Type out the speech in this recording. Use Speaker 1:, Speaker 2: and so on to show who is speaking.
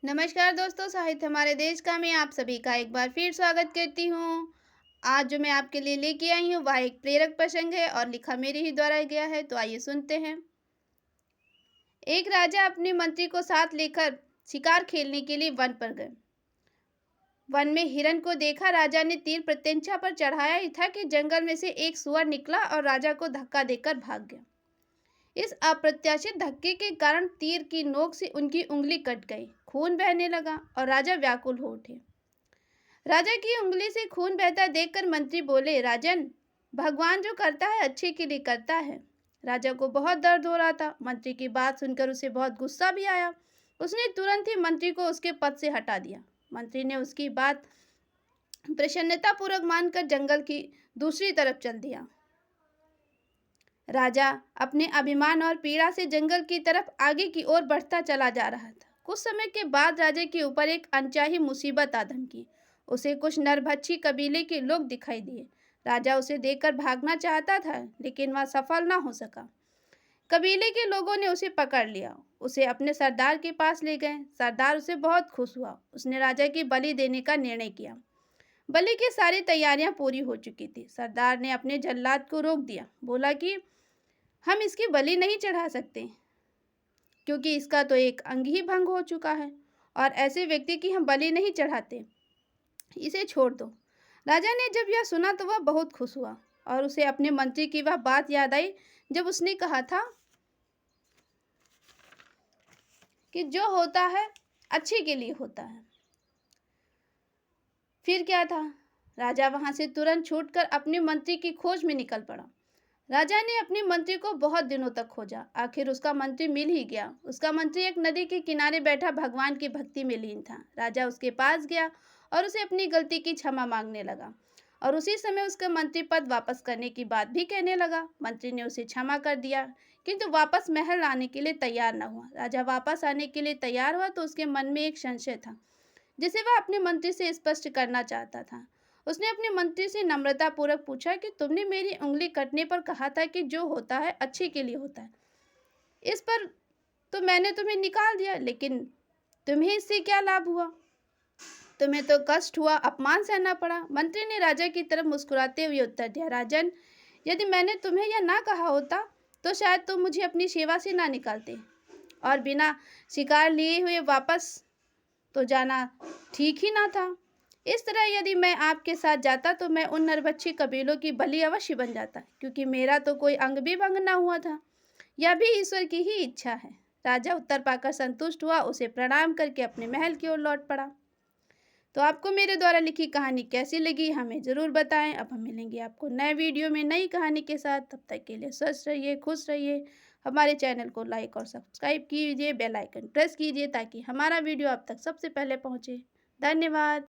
Speaker 1: नमस्कार दोस्तों, साहित्य हमारे देश का मैं आप सभी का एक बार फिर स्वागत करती हूँ। आज जो मैं आपके लिए लेके आई हूँ वह एक प्रेरक प्रसंग है और लिखा मेरे ही द्वारा गया है। तो आइए सुनते हैं। एक राजा अपने मंत्री को साथ लेकर शिकार खेलने के लिए वन पर गए। वन में हिरन को देखा। राजा ने तीर प्रत्यंचा पर चढ़ाया ही था कि जंगल में से एक सुअर निकला और राजा को धक्का देकर भाग गया। इस अप्रत्याशित धक्के के कारण तीर की नोक से उनकी उंगली कट गई। खून बहने लगा और राजा व्याकुल हो उठे। राजा की उंगली से खून बहता देखकर मंत्री बोले, राजन, भगवान जो करता है अच्छे के लिए करता है। राजा को बहुत दर्द हो रहा था। मंत्री की बात सुनकर उसे बहुत गुस्सा भी आया। उसने तुरंत ही मंत्री को उसके पद से हटा दिया। मंत्री ने उसकी बात प्रसन्नतापूर्वक मानकर जंगल की दूसरी तरफ चल दिया। राजा अपने अभिमान और पीड़ा से जंगल की तरफ आगे की ओर बढ़ता चला जा रहा था। कुछ समय के बाद राजा के ऊपर एक अनचाही मुसीबत आ धमकी। उसे कुछ नरभक्षी कबीले के लोग दिखाई दिए। राजा उसे देखकर भागना चाहता था, लेकिन वह सफल न हो सका। कबीले के लोगों ने उसे पकड़ लिया। उसे अपने सरदार के पास ले गए। सरदार उसे बहुत खुश हुआ। उसने राजा की बलि देने का निर्णय किया। बलि की सारी तैयारियां पूरी हो चुकी थी। सरदार ने अपने जल्लाद को रोक दिया। बोला कि हम इसकी बलि नहीं चढ़ा सकते, क्योंकि इसका तो एक अंग ही भंग हो चुका है और ऐसे व्यक्ति की हम बलि नहीं चढ़ाते। इसे छोड़ दो। राजा ने जब यह सुना तो वह बहुत खुश हुआ और उसे अपने मंत्री की वह बात याद आई जब उसने कहा था कि जो होता है अच्छे के लिए होता है। फिर क्या था, राजा वहां से तुरंत छूटकर अपने मंत्री की खोज में निकल पड़ा। राजा ने अपने मंत्री को बहुत दिनों तक खोजा। आखिर उसका मंत्री मिल ही गया। उसका मंत्री एक नदी के किनारे बैठा भगवान की भक्ति में लीन था। राजा उसके पास गया और उसे अपनी गलती की क्षमा मांगने लगा और उसी समय उसका मंत्री पद वापस करने की बात भी कहने लगा। मंत्री ने उसे क्षमा कर दिया, किंतु वापस महल आने के लिए तैयार न हुआ। राजा वापस आने के लिए तैयार हुआ तो उसके मन में एक संशय था, जिसे वह अपने मंत्री से स्पष्ट करना चाहता था। उसने अपने मंत्री से नम्रतापूर्वक पूछा कि तुमने मेरी उंगली कटने पर कहा था कि जो होता है अच्छे के लिए होता है। इस पर तो मैंने तुम्हें निकाल दिया, लेकिन तुम्हें इससे क्या लाभ हुआ? तुम्हें तो कष्ट हुआ, अपमान सहना पड़ा। मंत्री ने राजा की तरफ मुस्कुराते हुए उत्तर दिया, राजन, यदि मैंने तुम्हें यह ना कहा होता तो शायद तुम मुझे अपनी सेवा से ना निकालते और बिना शिकार लिए हुए वापस तो जाना ठीक ही ना था। इस तरह यदि मैं आपके साथ जाता तो मैं उन नरभक्षी कबीलों की बलि अवश्य बन जाता, क्योंकि मेरा तो कोई अंग भी भंग ना हुआ था। यह भी ईश्वर की ही इच्छा है। राजा उत्तर पाकर संतुष्ट हुआ। उसे प्रणाम करके अपने महल की ओर लौट पड़ा। तो आपको मेरे द्वारा लिखी कहानी कैसी लगी हमें ज़रूर बताएं। अब हम मिलेंगे आपको नए वीडियो में नई कहानी के साथ। तब तक के लिए स्वस्थ रहिए, खुश रहिए। हमारे चैनल को लाइक और सब्सक्राइब कीजिए, बेल आइकन प्रेस कीजिए ताकि हमारा वीडियो आप तक सबसे पहले पहुंचे। धन्यवाद।